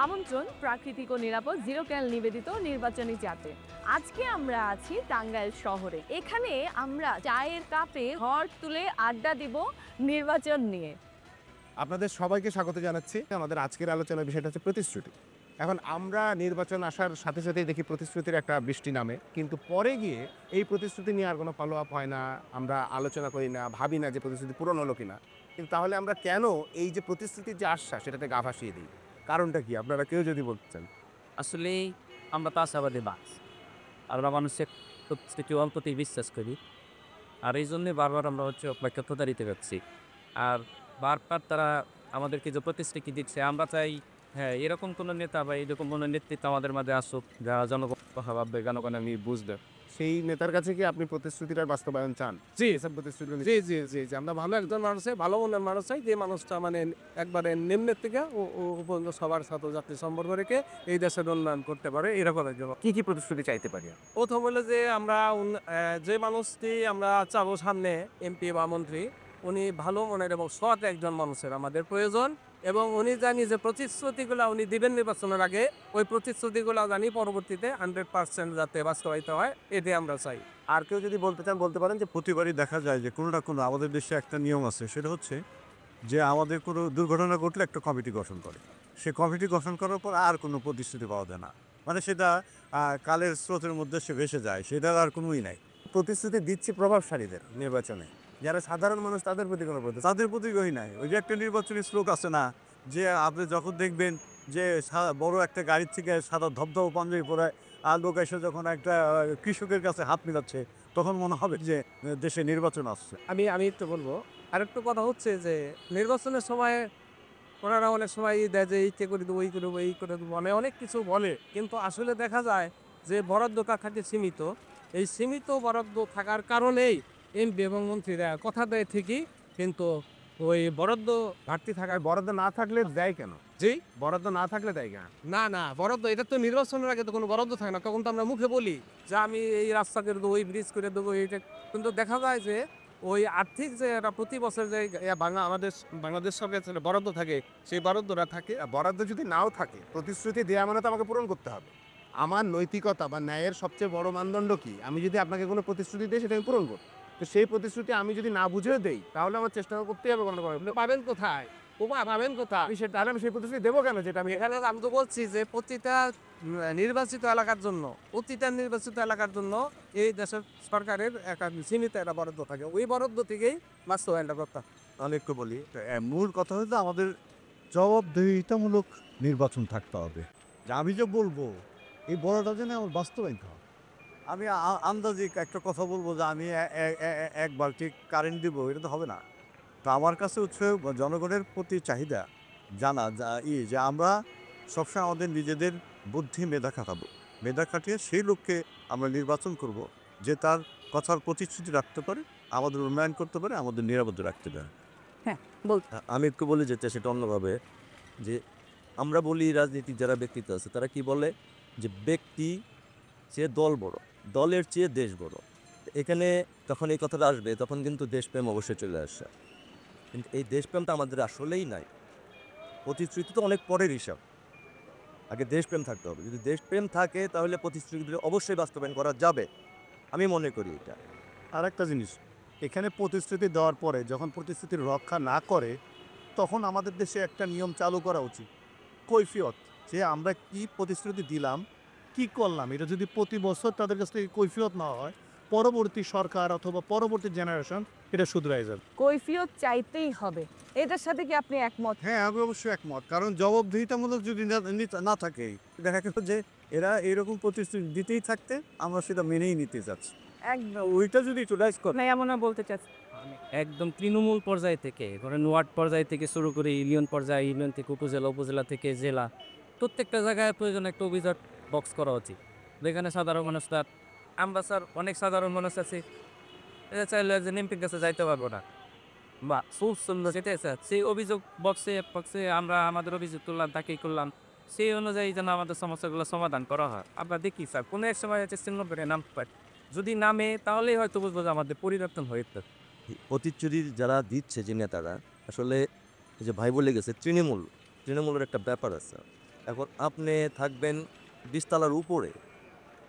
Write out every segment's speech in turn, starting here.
আমন্ত্রণ প্রাকৃতিক ও নিরাপদ জিরো ক্যাল নিবেদিত নির্বাচনী যাতে। আজকে আমরা আছি টাঙ্গাইল শহরে। এখানে আমরা চায়ের কাপে ঘর তুলে আড্ডা দিব নির্বাচন নিয়ে। আপনাদের সবাইকে স্বাগত জানাচ্ছি। আমাদের আজকের আলোচনার বিষয়টা হচ্ছে প্রতিশ্রুতি। এখন আমরা নির্বাচন আসার সাথে সাথেই দেখি প্রতিশ্রুতির একটা বৃষ্টি নামে, কিন্তু পরে গিয়ে এই প্রতিশ্রুতি নিয়ে আর কোনো ফলো আপ হয় না, আমরা আলোচনা করি না, ভাবি না যে প্রতিশ্রুতি পূরণ হলো কিনা। কিন্তু তাহলে আমরা কেন এই যে প্রতিশ্রুতির যে আশ্বাস সেটাতে গা ভাসিয়ে দিই? কারণটা কি আপনারা কেউ যদি বলতে চান? আসলে আমরা তো আশাবাদী মানুষ। আমরা মানুষের প্রত্যেকটি অল্পতেই বিশ্বাস করি। আর এই জন্যে বারবার আমরা অপেক্ষা দিতে পারছি। আর বারবার তারা আমাদেরকে যে প্রতিশ্রুতি দিচ্ছে, আমরা চাই হ্যাঁ, এরকম কোনো নেতা বা এরকম কোনো নেতৃত্ব আমাদের মাঝে আসুক, যারা জনগণ কথা ভাববে, জনগণ আমি বুঝবে। সেই নেতার কাছে কি আপনি প্রতিশ্রুতিটার বাস্তবায়ন চান? জি এসব প্রতিশ্রুতি জি জি জি জি আমরা ভালো একজন মানুষ চাই, ভালো মনের মানুষ চাই, যে মানুষটা মানে একবারে নিম্নের থেকে ও পর্যন্ত সবার সাথে যাত্রী সম্পর্ক রেখে এই দেশের উন্নয়ন করতে পারে, এরকম একজন। কি কি প্রতিশ্রুতি চাইতে পারি? প্রথম হলো যে আমরা যে মানুষটি আমরা চাবো সামনে এমপি বা মন্ত্রী, উনি ভালো মনের এবং সৎ একজন মানুষের আমাদের প্রয়োজন। এবং উনি জানি যে প্রতিশ্রুতিগুলো উনি দিবেন নির্বাচনের আগে, ওই প্রতিশ্রুতিগুলো জানি পরবর্তীতে 100% যাতে বাস্তবায়িত হয়, এটি আমরা চাই। আর কেউ যদি বলতে চান বলতে পারেন যে প্রতিবারই দেখা যায় যে কোনো না কোনো আমাদের দেশে একটা নিয়ম আছে, সেটা হচ্ছে যে আমাদের কোনো দুর্ঘটনা ঘটলে একটা কমিটি গঠন করে। সে কমিটি গঠন করার পর আর কোনো প্রতিশ্রুতি পাওয়া যায় না, মানে সেটা কালের স্রোতের মধ্যে সে ভেসে যায়, সেটার আর কোনোই নাই। প্রতিশ্রুতি দিচ্ছি প্রভাবশালীদের নির্বাচনে, যারা সাধারণ মানুষ তাদের প্রতি কোনো প্রতিশ্রুতি তাদের প্রতিগই নাই। ওই যে একটা নির্বাচনী শ্লোক আছে না, যে আপনি যখন দেখবেন যে বড় একটা গাড়ির থেকে সাদা ধবধব পাঞ্জাবি পরে আর লোক এসে যখন একটা কৃষকের কাছে হাত মিলাচ্ছে, তখন মনে হবে যে দেশে নির্বাচন আসছে। আমি একটু বলবো, আরেকটু কথা হচ্ছে যে নির্বাচনের সময় ওনারা অনেক সময় দেয় যে এইটা করে দেবো, এই করে দেবো, এই করে দেবো, মানে অনেক কিছু বলে, কিন্তু আসলে দেখা যায় যে বরাদ্দ কাঠাতে সীমিত। এই সীমিত বরাদ্দ থাকার কারণেই এমপি এবং মন্ত্রীরা কথা দেয় ঠিকই, কিন্তু ওই বরাদ্দ ঘাটতি থাকার বরাদ্দ না থাকলে দেয় কেন? জি বরাদ্দ না থাকলে দেয় কেন? না বরাদ্দ, এটা তো নির্বাচনের আগে তো কোনো বরাদ্দ থাকে না, তখন তো আমরা মুখে বলি যে আমি এই রাস্তা করে দেবো, এই ব্রিজ করে দেবো, এইটা। কিন্তু দেখা যায় যে ওই আর্থিক যে একটা প্রতি বছর যে বাংলাদেশ সরকারের বরাদ্দ থাকে, সেই বরাদ্দটা থাকে। বরাদ্দ যদি নাও থাকে, প্রতিশ্রুতি দেওয়া মানে তো আমাকে পূরণ করতে হবে। আমার নৈতিকতা বা ন্যায়ের সবচেয়ে বড় মানদণ্ড কি? আমি যদি আপনাকে কোনো প্রতিশ্রুতি দিই সেটা আমি পূরণ করব। তো সেই প্রতিশ্রুতি আমি যদি না বুঝেও দেই, তাহলে আমার চেষ্টা করতেই হবে কোনো রকম। পাবেন কোথায়? পাবেন কোথায়? তাহলে আমি সেই প্রতিশ্রুতি দেবো কেন, যেটা আমি এখানে আমি তো বলছি যে প্রতিটা নির্বাচিত এলাকার জন্য এই দেশের সরকারের একটা সীমিত একটা বরাদ্দ থাকে, ওই বরাদ্দ থেকেই বাস্তবায়নটা করতে হয়। তাহলে একটু বলি, মূল কথা হচ্ছে আমাদের জবাবদিহিতামূলক নির্বাচন থাকতে হবে। যে আমি যে বলবো এই বড়টা যেন আমার বাস্তবায়িত হয়। আমি আন্দাজে একটা কথা বলবো যে আমি এক বালতি কারেন্ট দিব, এটা তো হবে না। তো আমার কাছে হচ্ছে জনগণের প্রতি চাহিদা জানা যে আমরা সবসময় আমাদের নিজেদের বুদ্ধি মেধা খাটিয়ে সেই লোককে আমরা নির্বাচন করব, যে তার কথার প্রতিশ্রুতি রাখতে পারে, আমাদের উন্নয়ন করতে পারে, আমাদের নিরাপদ রাখতে পারে। হ্যাঁ, বল। আমি একটু বলে যেতে সেটা অন্যভাবে, যে আমরা বলি রাজনীতির যারা ব্যক্তিত্ব আছে তারা কি বলে যে ব্যক্তি চেয়ে দল বড়, দলের চেয়ে দেশ বড়। এখানে যখন এই কথাটা আসবে তখন কিন্তু দেশপ্রেম অবশ্যই চলে আসে, কিন্তু এই দেশপ্রেমটা আমাদের আসলেই নাই। প্রতিশ্রুতি তো অনেক পরের হিসাব, আগে দেশপ্রেম থাকতে হবে। যদি দেশপ্রেম থাকে তাহলে প্রতিশ্রুতি অবশ্যই বাস্তবায়ন করা যাবে, আমি মনে করি এটা। আর একটা জিনিস, এখানে প্রতিশ্রুতি দেওয়ার পরে যখন প্রতিশ্রুতির রক্ষা না করে, তখন আমাদের দেশে একটা নিয়ম চালু করা উচিত, কৈফিয়ত। যে আমরা কি প্রতিশ্রুতি দিলাম, কি করলাম, এটা যদি প্রতি বছর তাদের কাছ থেকে কৈফিয়ত নেওয়া হয়, পরবর্তী সরকার অথবা পরবর্তী জেনারেশন এটা শুধরাই যাবে। কৈফিয়ত চাইতেই হবে, এটার সাথে কি আপনি একমত? হ্যাঁ, আমি অবশ্যই একমত। কারণ জবাবদিহিতামূলক যদি না থাকে, দেখা গেল যে এরা এইরকম প্রতিশ্রুতি দিতেই থাকতে আমরা সেটা মেনেই নিতে যাচ্ছি। একদম ওইটা যদি চুলাইজ করে না, এমন বলতে চাচ্ছি। একদম তৃণমূল পর্যায় থেকে ধরেন ওয়ার্ড পর্যায় থেকে শুরু করে ইউনিয়ন পর্যায়ে, ইউনিয়ন থেকে উপজেলা, উপজেলা থেকে জেলা, প্রত্যেকটা জায়গায় প্রয়োজন একটা অভিযোগ বক্স করা উচিত, যেখানে সাধারণ মানুষ তার আমরা স্যার অনেক সাধারণ মানুষ আছে এটা চাইলে যে এমপির কাছে যাইতে পারবো না বা সুন্দর যেতে স্যার, সেই অভিযোগ বক্সে আমরা আমাদের অভিযোগ তুললাম, তাকেই করলাম, সেই অনুযায়ী যেন আমাদের সমস্যাগুলো সমাধান করা হয়। আমরা দেখি স্যার কোনো এক সময় হচ্ছে সিঙ্গপেরে নাম পাই, যদি নামে তাহলেই হয়তো বুঝবো যে আমাদের পরিবর্তন হয়েছে। প্রতিশ্রুতি যারা দিচ্ছে যে নেতারা, আসলে এই যে ভাই বলে গেছে তৃণমূলের একটা ব্যাপার আছে। এখন আপনি থাকবেন 20 তলার উপরে,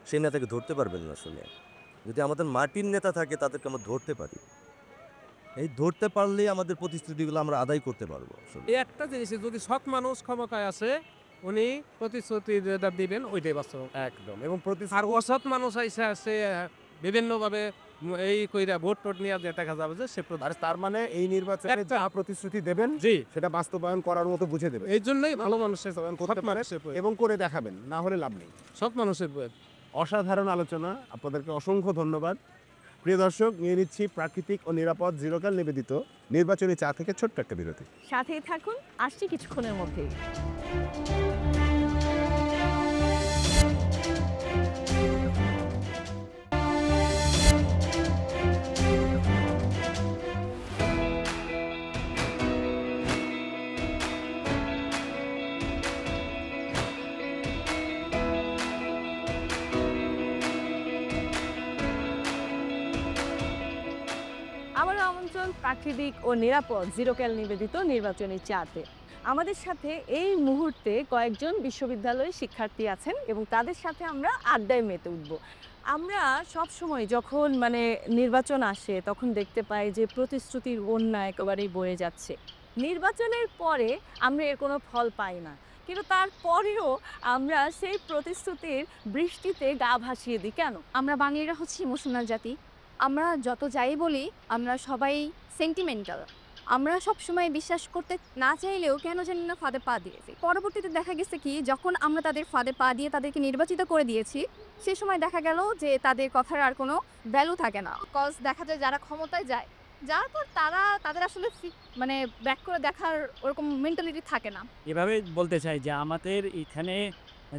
সেই নেতাকে ধরতে পারবেন না আসলে। যদি আমাদের মাটির নেতা থাকে তাদেরকে আমরা ধরতে পারি, এই ধরতে পারলেই আমাদের প্রতিশ্রুতিগুলো আমরা আদায় করতে পারবো আসলে। এই একটা জিনিস, যদি সৎ মানুষ ক্ষমতায় আছে উনি প্রতিশ্রুতি যেটা দিবেন ওইটাই বাস্তব। একদম। এবং আর অসৎ মানুষ এসে আছে বিভিন্নভাবে এই কইরা ভোট টোট নিয়ে দেখা যাবে যে সে আর তার মানে এই নির্বাচনে একটা- যা প্রতিশ্রুতি দেবেন জি, সেটা বাস্তবায়ন করার মতো বুঝে দেবেন এই জন্যই ভালো মানুষের বাস্তবায়ন করতে সৎ পারে মানুষের প্রয়োজন। এবং করে দেখাবেন, না হলে লাভ নেই। সৎ মানুষের প্রয়োজন। অসাধারণ আলোচনা, আপনাদেরকে অসংখ্য ধন্যবাদ। প্রিয় দর্শক, নিয়ে নিচ্ছি প্রাকৃতিক ও নিরাপদ জিরোকাল নিবেদিত নির্বাচনী চা থেকে ছোট্ট একটা বিরতি। সাথেই থাকুন, আসছি কিছুক্ষণের মধ্যেই। আমারও আমন্ত্রণ প্রাকৃতিক ও নিরাপদ জিরোক্যাল নিবেদিত নির্বাচনী চাতে। আমাদের সাথে এই মুহূর্তে কয়েকজন বিশ্ববিদ্যালয়ের শিক্ষার্থী আছেন এবং তাদের সাথে আমরা আড্ডায় মেতে উঠব। আমরা সব সময় যখন নির্বাচন আসে তখন দেখতে পাই যে প্রতিশ্রুতির বন্যা একেবারেই বয়ে যাচ্ছে। নির্বাচনের পরে আমরা এর কোনো ফল পাই না, কিন্তু তারপরেও আমরা সেই প্রতিশ্রুতির বৃষ্টিতে গা ভাসিয়ে দিই কেন? আমরা বাঙালিরা হচ্ছে ইমোশনাল জাতি। আমরা যত যাই বলি আমরা সবাই সেন্টিমেন্টাল। আমরা সব সময় বিশ্বাস করতে না চাইলেও কেন জানি না ফাঁদে পা দিয়েছি। পরবর্তীতে দেখা গেছে কি, যখন আমরা তাদের ফাঁদে পা দিয়ে তাদেরকে নির্বাচিত করে দিয়েছি, সে সময় দেখা গেল যে তাদের কথার আর কোনো ভ্যালু থাকে না। কজ দেখা যায় যারা ক্ষমতায় যায়, যার পর তাদের আসলে ব্যাক করে দেখার ওরকম মেন্টালিটি থাকে না। এভাবে বলতে চাই যে আমাদের এখানে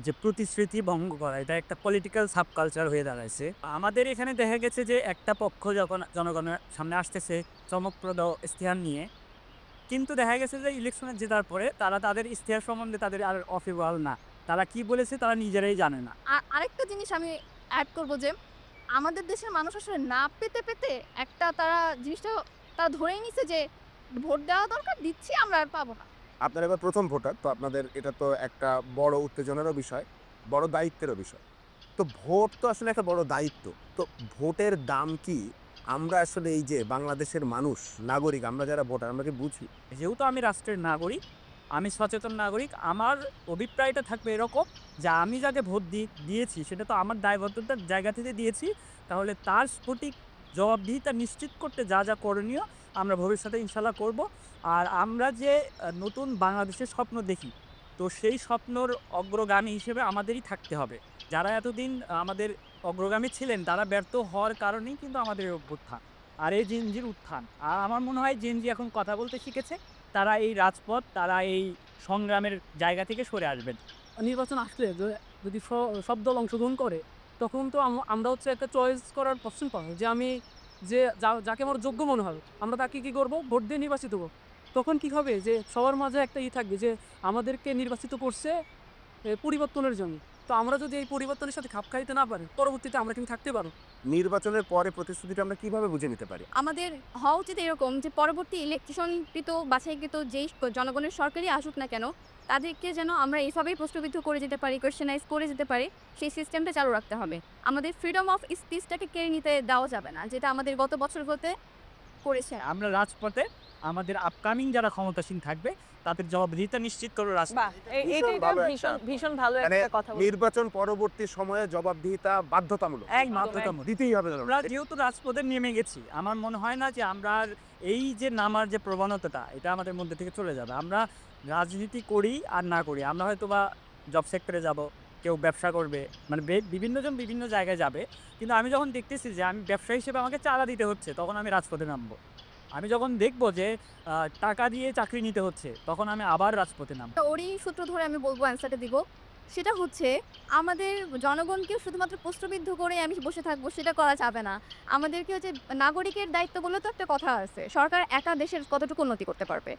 যে প্রতিশ্রুতি ভঙ্গ করা, এটা একটা পলিটিক্যাল সাবকালচার হয়ে দাঁড়াইছে। আমাদের এখানে দেখা গেছে যে একটা পক্ষ যখন জনগণের সামনে আসতেছে চমকপ্রদ ইশতেহার নিয়ে, কিন্তু দেখা গেছে যে ইলেকশনে জেতার পরে তারা তাদের ইশতেহার সম্বন্ধে তাদের আর অফিওয়াল না, তারা কি বলেছে তারা নিজেরাই জানে না। আর আরেকটা জিনিস আমি অ্যাড করব যে আমাদের দেশের মানুষ আসলে না পেতে পেতে তারা জিনিসটা তারা ধরেই নিছে যে ভোট দেওয়া দরকার, দিচ্ছি, আমরা আর পাবো না। আপনারা এবার প্রথম ভোটার, তো আপনাদের এটা তো একটা বড় উত্তেজনারও বিষয়, বড় দায়িত্বেরও বিষয়। তো ভোট তো আসলে একটা বড় দায়িত্ব। তো ভোটের দাম কি আমরা আসলে এই যে বাংলাদেশের মানুষ, নাগরিক, আমরা যারা ভোটার, আমরা কি বুঝি? যেহেতু আমি রাষ্ট্রের নাগরিক, আমি সচেতন নাগরিক, আমার অভিপ্রায়টা থাকবে এরকম যে আমি যাকে ভোট দিয়েছি সেটা তো আমার দায়বদ্ধতার জায়গা থেকে দিয়েছি, তাহলে তার সঠিক জবাবদিহিতা নিশ্চিত করতে যা যা করণীয় আমরা ভবিষ্যতে ইনশাল্লাহ করব। আর আমরা যে নতুন বাংলাদেশের স্বপ্ন দেখি, তো সেই স্বপ্নর অগ্রগামী হিসেবে আমাদেরই থাকতে হবে। যারা এতদিন আমাদের অগ্রগামী ছিলেন তারা ব্যর্থ হওয়ার কারণেই কিন্তু আমাদের এই অভ্যুত্থান আর এই জেনজির উত্থান। আর আমার মনে হয় জেনজি এখন কথা বলতে শিখেছে, তারা এই রাজপথ, তারা এই সংগ্রামের জায়গা থেকে সরে আসবেন। নির্বাচন আসলে যদি সব দল অংশগ্রহণ করে তখন তো আমরা হচ্ছে একটা চয়েস করার অপশন পাবো, যে আমি যাকে আমার যোগ্য মনে হবে আমরা তাকে কী করবো, ভোট দিয়ে নির্বাচিত করবো। তখন কি হবে যে সবার মাঝে একটা থাকবে যে আমাদেরকে নির্বাচিত করছে পরিবর্তনের জন্য। তো আমরা যদি এই পরিবর্তনের সাথে খাপ খাইতে না পারি, পরবর্তীতে আমরা কিন্তু থাকতে পারো। নির্বাচনের পরে প্রতিশ্রুতিটা আমরা কিভাবে বুঝে নিতে পারি? আমাদের হওয়া উচিত এরকম যে পরবর্তী ইলেকশনকৃত বাছাইকৃত যেই জনগণের সরকারই আসুক না কেন, তাদেরকে যেন আমরা এইভাবেই প্রশ্নবিদ্ধ করে যেতে পারি, কোয়েশ্চেনাইজ করে যেতে পারি, সেই সিস্টেমটা চালু রাখতে হবে। আমাদের ফ্রিডম অফ স্পিচটাকে কেড়ে নিতে দেওয়া যাবে না, যেটা আমাদের গত বছরগুলোতে করেছে। আমরা রাজপথে আমাদের আপকামিং যারা ক্ষমতাসীন থাকবে তাদের জবাবদিহিতা নিশ্চিত করবো রাষ্ট্র। বাহ, এটা ভালো ভীষণ ভালো মানে একটা কথা বলছেন। নির্বাচন পরবর্তী সময়ে জবাবদিহিতা বাধ্যতামূলক, বাধ্যতামূলক। দিতেই হবে। আমরা যেহেতু রাজপথে নেমে গেছি, আমার মনে হয় না যে আমরা আর এই যে নামার যে প্রবণতাটা এটা আমাদের মধ্যে থেকে চলে যাবে। আমরা রাজনীতি করি আর না করি, আমরা হয়তো বা জব সেক্টরে যাব, কেউ ব্যবসা করবে, মানে বিভিন্নজন বিভিন্ন জায়গায় যাবে, কিন্তু আমি যখন দেখতেছি যে আমি ব্যবসা হিসেবে আমাকে চাঁদা দিতে হচ্ছে, তখন আমি রাজপথে নামবো। আমি যখন দেখবো যে টাকা দিয়ে চাকরি নিতে হচ্ছে, তখন আমি আবার রাজপথে নামবো। ওরই সূত্র ধরে আমি বলবো, অ্যান্সারটা দিব, সেটা হচ্ছে আমাদের জনগণকে শুধুমাত্র প্রশ্নবিদ্ধ করে আমি বসে থাকবো, সেটা করা যাবে না। আমাদেরকে হচ্ছে নাগরিকের দায়িত্বগুলো তো একটা কথা আছে, সরকার একা দেশের কতটুকু উন্নতি করতে পারবে।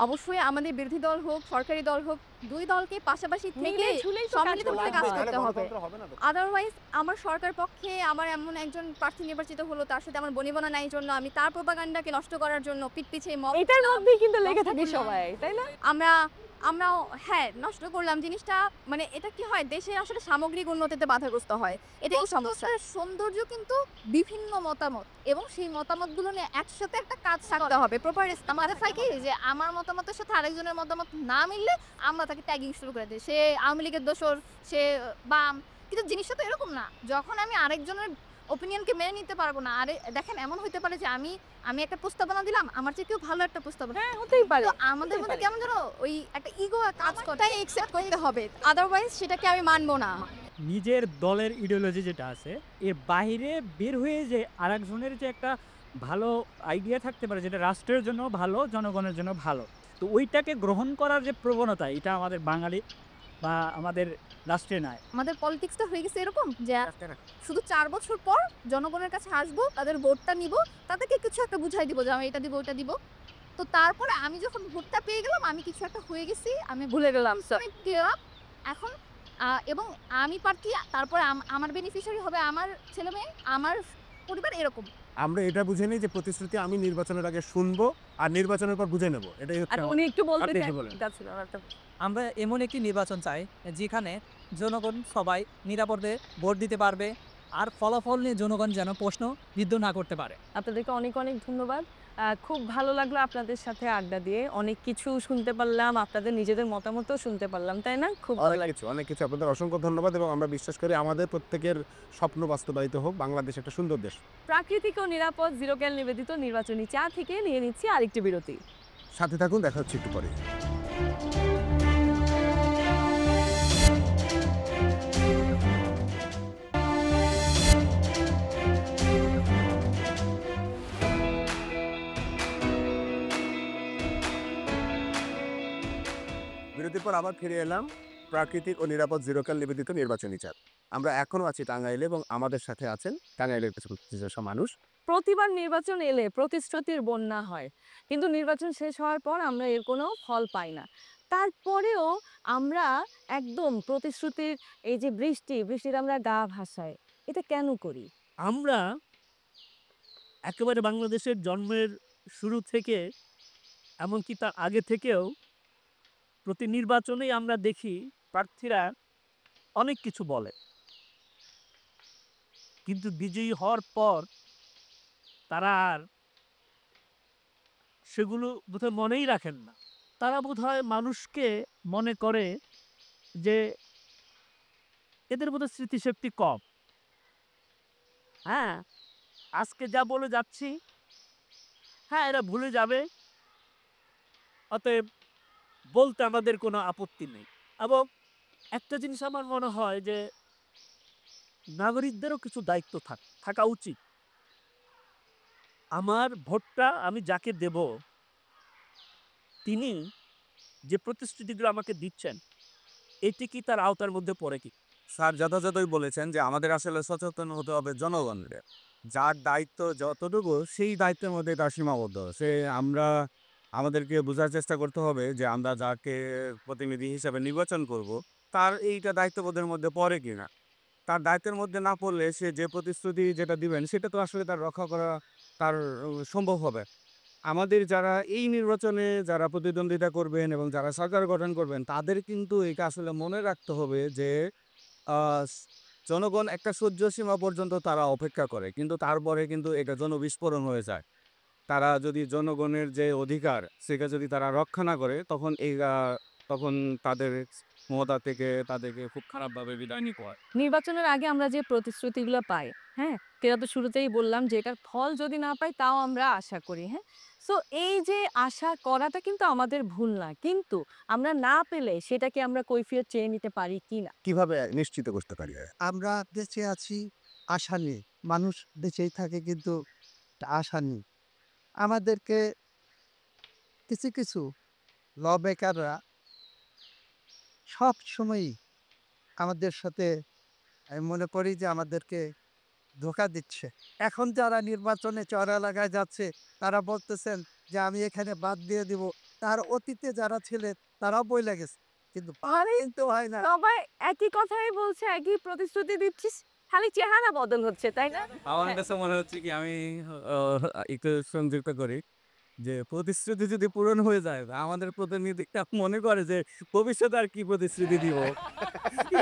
অবশ্যই আমাদের বিরোধী দল হোক, সরকারি দল হোক, দুই দলকে পাশাপাশি থেকে মিলে ঝুলেই তো কাজ সম্মিলিতভাবে করতে কাজ হয়। করতে হবে। গণতন্ত্র হবে না তো। আদারওয়াইজ আমার সরকার পক্ষে আমার এমন একজন প্রার্থী নির্বাচিত হলো, তার সাথে আমার বনিবনা নাই জন্য আমি তার প্রোপাগান্ডাকে নষ্ট করার জন্য পিঠ পিছিয়ে মব এটার মধ্যেই কিন্তু লেগে নষ্ট থাকি করলাম। সবাই, তাই না? আমরাও হ্যাঁ নষ্ট করলাম জিনিসটা। মানে এটা কি হয়, দেশের আসলে সামগ্রিক উন্নতিতে বাধাগ্রস্ত হয়, এটাই সমস্যা। সৌন্দর্য কিন্তু বিভিন্ন মতামত এবং সেই মতামতগুলো নিয়ে একসাথে একটা কাজ থাকতে হবে প্রপার। আমাদের থাকে যে আমার মতামতের সাথে আরেকজনের মতামত না মিললে আমরা তাকে ট্যাগিং শুরু করে দিই, সে আওয়ামী লীগের দোসর, সে বাম। কিন্তু জিনিসটা তো এরকম না, যখন আমি আরেকজনের ওপিনিয়নকে মেনে নিতে পারবো না। আরে দেখেন, এমন হতে পারে যে আমি একটা প্রস্তাবনা দিলাম, আমার চেয়ে কেউ ভালো একটা প্রস্তাবনা। হ্যাঁ, হতেই পারে। তো আমাদের মধ্যে কেমন যেন ওই একটা ইগো কাজ করে, তাই একসেপ্ট করতে হবে, আদারওয়াইজ সেটাকে আমি মানবো না। নিজের দলের ইডিওলজি যেটা আছে এর বাইরে বের হয়ে যে আরেকজনের যে একটা ভালো আইডিয়া থাকতে পারে যেটা রাষ্ট্রের জন্য ভালো, জনগণের জন্য ভালো, তো ওইটাকে গ্রহণ করার যে প্রবণতা, এটা আমাদের বাঙালি বা আমাদের রাষ্ট্রে নাই। আমাদের পলিটিক্সটা হয়ে গেছে এরকম যে শুধু 4 বছর পর জনগণের কাছে আসবো, তাদের ভোটটা নিব, তাদেরকে কিছু একটা বুঝাই দিব যে আমি এটা দিব ওটা দিব। তো তারপরে আমি যখন ভোটটা পেয়ে গেলাম, আমি কিছু একটা হয়ে গেছি, আমি ভুলে গেলাম স্যার। গেলাম এখন। এবং আমি প্রার্থী, তারপরে আমার বেনিফিশিয়ারি হবে আমার ছেলে মেয়ে, আমার পরিবার, এরকম। আমরা এটা বুঝে নিই যে প্রতিশ্রুতি আমি নির্বাচনের আগে শুনবো আর নির্বাচনের পর বুঝে নেব, এটাই আর হচ্ছে উনি একটু বলতে আপনি চান, একটু বলেন। এটা ছিল একটা আমরা এমন একটি নির্বাচন চাই যেখানে জনগণ সবাই নিরাপদে ভোট দিতে পারবে, আর ফলাফল নিয়ে জনগণ যেন প্রশ্ন বিদ্ধ না করতে পারে। আপনাদেরকে অনেক অনেক ধন্যবাদ। খুব ভালো লাগলো আপনাদের সাথে আড্ডা দিয়ে, অনেক কিছু শুনতে পারলাম, আপনাদের নিজেদের মতামতও শুনতে পারলাম, তাই না? খুব ভালো লাগলো। অনেক কিছু আপনাদের অসংখ্য ধন্যবাদ এবং আমরা বিশ্বাস করি আমাদের প্রত্যেকের স্বপ্ন বাস্তবায়িত হোক, বাংলাদেশ একটা সুন্দর দেশ। প্রাকৃতিক ও নিরাপদ জিরো ক্যাল নিবেদিত নির্বাচনী চা থেকে নিয়ে নিচ্ছি আরেকটি বিরতি। সাথে থাকুন, দেখা হচ্ছে একটু পরে। বিরতির পর আবার ফিরে এলাম প্রাকৃতিক ও নিরাপদ জিরোকাল নিবেদিত নির্বাচনী চাঁদ। আমরা এখনো আছি টাঙ্গাইলে এবং আমাদের সাথে আছেন টাঙ্গাইলের কিছু কিছু মানুষ। প্রতিবার নির্বাচন এলে প্রতিশ্রুতির বন্যা হয়, কিন্তু নির্বাচন শেষ হওয়ার পর আমরা এর কোনো ফল পাই না। তারপরেও আমরা একদম প্রতিশ্রুতির এই যে বৃষ্টির আমরা গা ভাসাই, এটা কেন করি? আমরা একেবারে বাংলাদেশের জন্মের শুরু থেকে, এমনকি তার আগে থেকেও প্রতি নির্বাচনেই আমরা দেখি প্রার্থীরা অনেক কিছু বলে, কিন্তু বিজয়ী হওয়ার পর তারা আর সেগুলো বোধহয় মনেই রাখেন না। তারা বোধহয় মানুষকে মনে করে যে এদের বোধহয় স্মৃতিশক্তি কম। হ্যাঁ, আজকে যা বলে যাচ্ছি, হ্যাঁ এরা ভুলে যাবে, অতএব বলতে আমাদের কোনো আপত্তি নেই। এবং একটা জিনিস আমার মনে হয় যে নাগরিকদেরও কিছু দায়িত্ব থাকা উচিত। আমার ভোটটা আমি যাকে দেব, তিনি যে প্রতিশ্রুতিগুলো আমাকে দিচ্ছেন, এটি কি তার আওতার মধ্যে পড়ে কি? স্যার যথাযথই বলেছেন যে আমাদের আসলে সচেতন হতে হবে জনগণের, যার দায়িত্ব যতটুকু সেই দায়িত্বের মধ্যে তার সীমাবদ্ধ। আমাদেরকে বোঝার চেষ্টা করতে হবে যে আমরা যাকে প্রতিনিধি হিসাবে নির্বাচন করব তার এইটা দায়িত্ববোধের মধ্যে পড়ে কিনা। তার দায়িত্বের মধ্যে না পড়লে সে যে প্রতিশ্রুতি যেটা দিবেন সেটা তো আসলে তার রক্ষা করা তার সম্ভব হবে। আমাদের যারা এই নির্বাচনে যারা প্রতিদ্বন্দ্বিতা করবেন এবং যারা সরকার গঠন করবেন তাদের কিন্তু এটা আসলে মনে রাখতে হবে যে জনগণ একটা সহ্য সীমা পর্যন্ত তারা অপেক্ষা করে, কিন্তু তারপরে কিন্তু এটা জনবিস্ফোরণ হয়ে যায়। তারা যদি জনগণের যে অধিকার সেটা যদি তারা রক্ষা না করে তখন তাদের ক্ষমতা থেকে তাদেরকে খুব খারাপভাবে বিদায় নিতে হয়। নির্বাচনের আগে আমরা যে প্রতিশ্রুতিগুলো পাই, হ্যাঁ, সেটা তো শুরুতেই বললাম যে এটার ফল যদি না পাই তাও আমরা আশা করি, হ্যাঁ। সো এই যে আশা করাটা কিন্তু আমাদের ভুল না, কিন্তু আমরা না পেলে সেটাকে আমরা কৈফিয়ত চেয়ে নিতে পারি কিনা। কিভাবে নিশ্চিত করতে পারি? আমরা দেশে আছি আশা নিয়ে, মানুষ দেশেই থাকে কিন্তু আশা নেই। আমাদেরকে কিছু কিছু ল বেকাররা সব সময়ই আমাদের সাথে, আমি মনে করি যে আমাদেরকে ধোঁকা দিচ্ছে। এখন যারা নির্বাচনে চড়া লাগায় যাচ্ছে তারা বলতেছেন যে আমি এখানে বাদ দিয়ে দিব। তার অতীতে যারা ছিলেন তারাও বইলা গেছে কিন্তু পানি তো হয় না। সবাই একই কথাই বলছে, একই প্রতিশ্রুতি দিচ্ছিস, খালি চেহারা বদল হচ্ছে, তাই না? আমার কাছে মনে হচ্ছে কি আমি একটু সংযুক্ত করি যে প্রতিশ্রুতি যদি পূরণ হয়ে যায় আমাদের প্রতিনিধিটা মনে করে যে ভবিষ্যতে আর কি প্রতিশ্রুতি দিব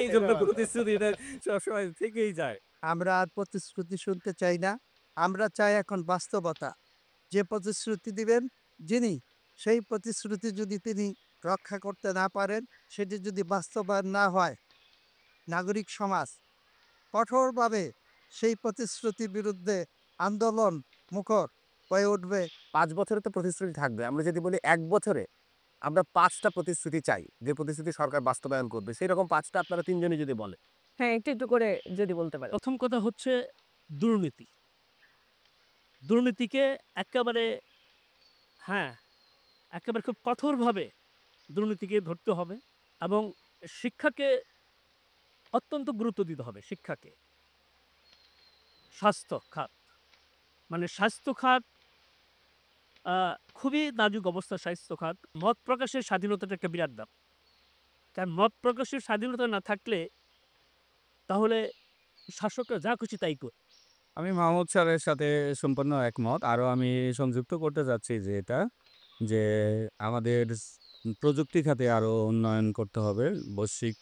এই জন্য প্রতিশ্রুতিটা সবসময় থেকেই যায়। আমরা আর প্রতিশ্রুতি শুনতে চাই না। আমরা চাই এখন বাস্তবতা। যে প্রতিশ্রুতি দিবেন যিনি, সেই প্রতিশ্রুতি যদি তিনি রক্ষা করতে না পারেন, সেটি যদি বাস্তবায়ন না হয়, নাগরিক সমাজ কঠোরভাবে সেই প্রতিশ্রুতির বিরুদ্ধে আন্দোলন মুখর হয়ে উঠবে। 5 বছরে তো প্রতিশ্রুতি থাকবে। আমরা যদি বলি 1 বছরে আমরা 5টা প্রতিশ্রুতি চাই, যে প্রতিশ্রুতি সরকার বাস্তবায়ন করবে। সেরকম 5টা আপনারা 3 জনই যদি বলেন। হ্যাঁ, একটু একটু করে যদি বলতে পারেন। প্রথম কথা হচ্ছে দুর্নীতি। দুর্নীতিকে একেবারে হ্যাঁ, একেবারে খুব কঠোরভাবে দুর্নীতিকে ধরতে হবে এবং শিক্ষাকে অত্যন্ত গুরুত্ব দিতে হবে শিক্ষাকে। স্বাস্থ্য খাত, মানে স্বাস্থ্য খাত খুবই নাজুক অবস্থা স্বাস্থ্য খাত। মত প্রকাশের স্বাধীনতাটা একটা বিরাট ব্যাপার। কারণ মত প্রকাশের স্বাধীনতা না থাকলে তাহলে শাসকরা যা খুশি তাই করে। আমি মাহমুদ স্যারের সাথে সম্পূর্ণ একমত। আরও আমি সংযুক্ত করতে চাচ্ছি যে এটা যে আমাদের প্রযুক্তি খাতে আরও উন্নয়ন করতে হবে। বৈশ্বিক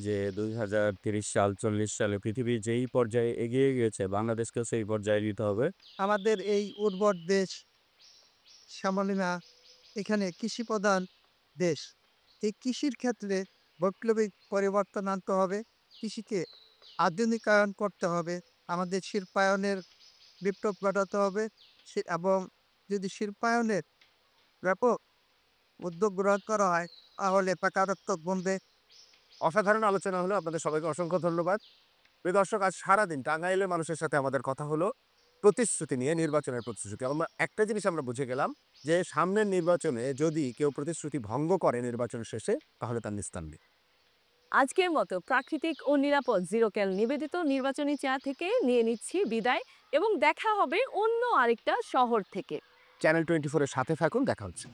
যে 2030 সাল 40 সালে পৃথিবী যেই পর্যায়ে এগিয়ে গিয়েছে বাংলাদেশকেও সেই পর্যায়ে দিতে হবে। আমাদের এই উর্বর দেশ, শ্যামলিমা, এখানে কৃষিপ্রধান দেশ। এই কৃষির ক্ষেত্রে বৈপ্লবিক পরিবর্তন আনতে হবে। কৃষিকে আধুনিকায়ন করতে হবে। আমাদের শিল্পায়নের বিপ্লব ঘটাতে হবে। এবং যদি শিল্পায়নের ব্যাপক উদ্যোগ গ্রহণ করা হয়, তাহলে বেকারত্ব কমবে। অসাধারণ আলোচনা হলো। আপনাদের সবাইকে অসংখ্য ধন্যবাদ। প্রিয় দর্শক, আজ সারাদিন টাঙ্গাইলের মানুষের সাথে আমাদের কথা হলো প্রতিশ্রুতি নিয়ে, নির্বাচনের প্রতিশ্রুতি। আমরা একটা জিনিস আমরা বুঝে গেলাম যে সামনের নির্বাচনে যদি কেউ প্রতিশ্রুতি ভঙ্গ করে নির্বাচন শেষে, তাহলে তার নিস্তার নেই। আজকের মতো প্রাকৃতিক ও নিরাপদ জিরো ক্যাল নিবেদিত নির্বাচনী চা থেকে নিয়ে নিচ্ছি বিদায়, এবং দেখা হবে অন্য আরেকটা শহর থেকে। চ্যানেল 24 এর সাথে থাকুন। দেখা হচ্ছে।